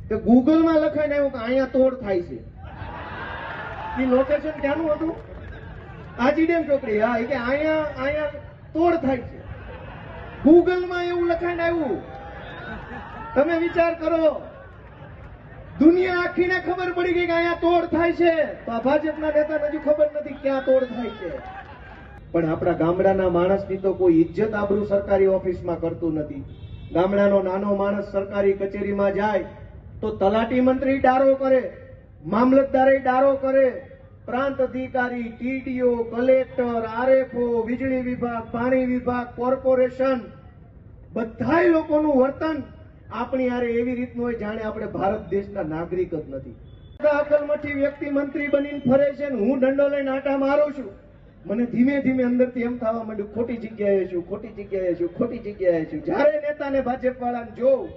કે ગૂગલમાં લખાઈને આવ્યું કે અહીંયા તોડ થાય છે. એ લોકેશન ક્યાંનું હતું? આજીડેમ ચોકડી. હા, કે અહીંયા તોડ થાય છે. ગૂગલમાં એવું લખાઈને આવ્યું. તમે વિચાર કરો, દુનિયા આખીને ખબર પડી ગઈ કે અહીંયા તોડ થાય છે, તો આ ભાજપના નેતાને હજુ ખબર નથી ક્યાં તોડ થાય છે. પણ આપણા ગામડાના માણસની તો કોઈ ઇજ્જત આબરૂ સરકારી ઓફિસમાં કરતું નથી. ગામડાનો નાનો માણસ સરકારી કચેરીમાં જાય તો તલાટી મંત્રી ડારો કરે, મામલતદાર ડારો કરે, પ્રાંત અધિકારી, ટીડીઓ, કલેક્ટર, આરએફઓ, વીજળી વિભાગ, પાણી વિભાગ, કોર્પોરેશન, બધાય લોકોનું વર્તન આપણી હારે એવી રીતનું હોય જાણે આપણે ભારત દેશના નાગરિક જ નથી. અકલમઠી વ્યક્તિ મંત્રી બનીને ફરે છે ને હું દંડો લઈને આટા મારું છું. મને ધીમે ધીમે અંદરથી એમ થવા માંડ્યું ખોટી જગ્યાએ છું, ખોટી જગ્યાએ છું, ખોટી જગ્યાએ છું. જ્યારે નેતાને ભાજપ વાળાને જોઉં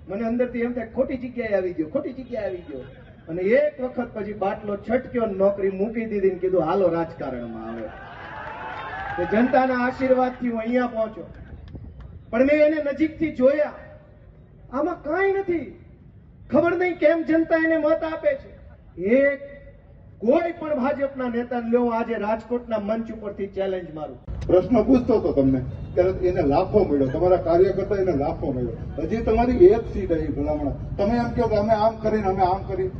મને અંદરથી એમ થાય ખોટી જગ્યાએ આવી ગયો, ખોટી જગ્યાએ આવી ગયો. અને એક વખત પછી બાટલો છટક્યો, નોકરી મૂકી દીધી ને કીધું હાલો રાજકારણમાં આવે. જનતાના આશીર્વાદથી હું અહીંયા પહોંચ્યો. પણ મેં એને નજીકથી જોયા, આમાં કાંઈ નથી. ખબર નહીં કેમ જનતા એને મત આપે છે. એક કોઈ પણ ભાજપના નેતાને લ્યો, આજે રાજકોટના મંચ ઉપરથી ચેલેન્જ મારું. પ્રશ્ન પૂછતો હતો તમને ત્યારે એને લાફો મળ્યો, તમારા કાર્યકર્તા એને લાફો મળ્યો. હજી તમારી એક સીટ આવી ભલામણ, તમે એમ કહો કે અમે આમ કરીને અમે આમ કરી.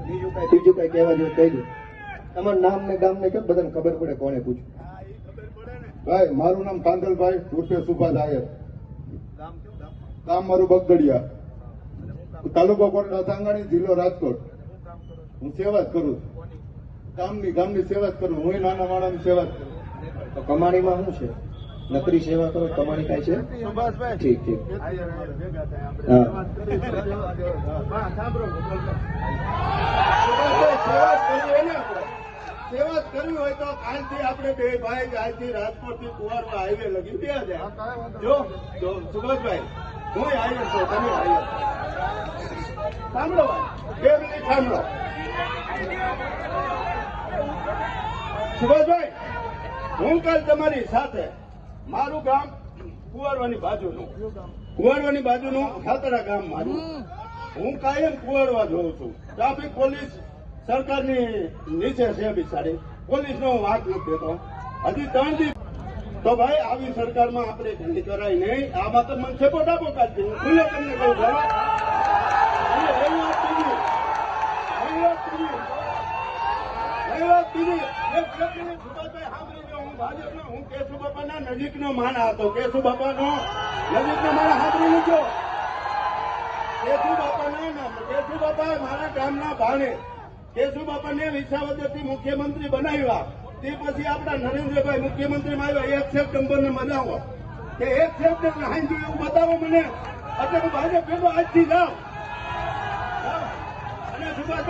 બીજું કઈ કહેવા જેવું કહી દો. તમારું નામ ને ગામ ને કહો, બધાને ખબર પડે કોને પૂછ્યું. ભાઈ મારું નામ કાંદલભાઈ ઉર્ફે સુભા દાયર, ગામ મારું બગદડિયા, તાલુકો કોટડા સાંગાણી, જિલ્લો રાજકોટ. હું સેવા જ કરું છું, ગામની સેવા જ કરું. હું નાના માણસની સેવા જ કરું. તો કમાણીમાં શું છે? નકરી સેવા કરો, કમાણી થાય છે? ઠીક ઠીક. સેવા જ કરવી હોય તો કાલથી આપણે બે ભાઈ આજથી રાજકોટ થી કુવારવા હાઈવે લગી બે જાય. જો સુભાષભાઈ, હું હાઈવે છું, તમે હાઈવે સાંભળો ભાઈ, 2 મિનિટ સાંભળો. સુભાષભાઈ, હું કાલ તમારી સાથે, મારું ગામ કુવારવાની બાજુનું ખાતરા ગામ મારું. હું કાયમ કુવારવા જોઉં છું. ટ્રાફિક પોલીસ સરકારની નીચે છે બિચારી, પોલીસનો હું વાંક નથી દેતો. હજી 3 દિવસ તો ભાઈ આવી સરકારમાં આપણે ઠંડી કરાય નહીં. આમાં તો મને છેપો ડાપો કાઢતી. હું ખુલ્લે તમને કહું છું, હું કેશુ બાપાના નજીકનો માણા હતો. કેશુ બાપાનો નજીકનો માણા સાંભળી લીધો. કેશુ બાપા મારા ગામના ભાણે. કેશુ બાપાને વિસાવદરથી મુખ્યમંત્રી બનાવ્યા. તે પછી આપણા નરેન્દ્રભાઈ મુખ્યમંત્રીમાં આવ્યા. 1 સપ્ટેમ્બરને મનાવો કે 1 સપ્ટેમ્બર હાંજુ એવું બતાવો મને, એટલે હું ભાજપ ભેગો આજથી જાઉં. અને સુભાષભાઈ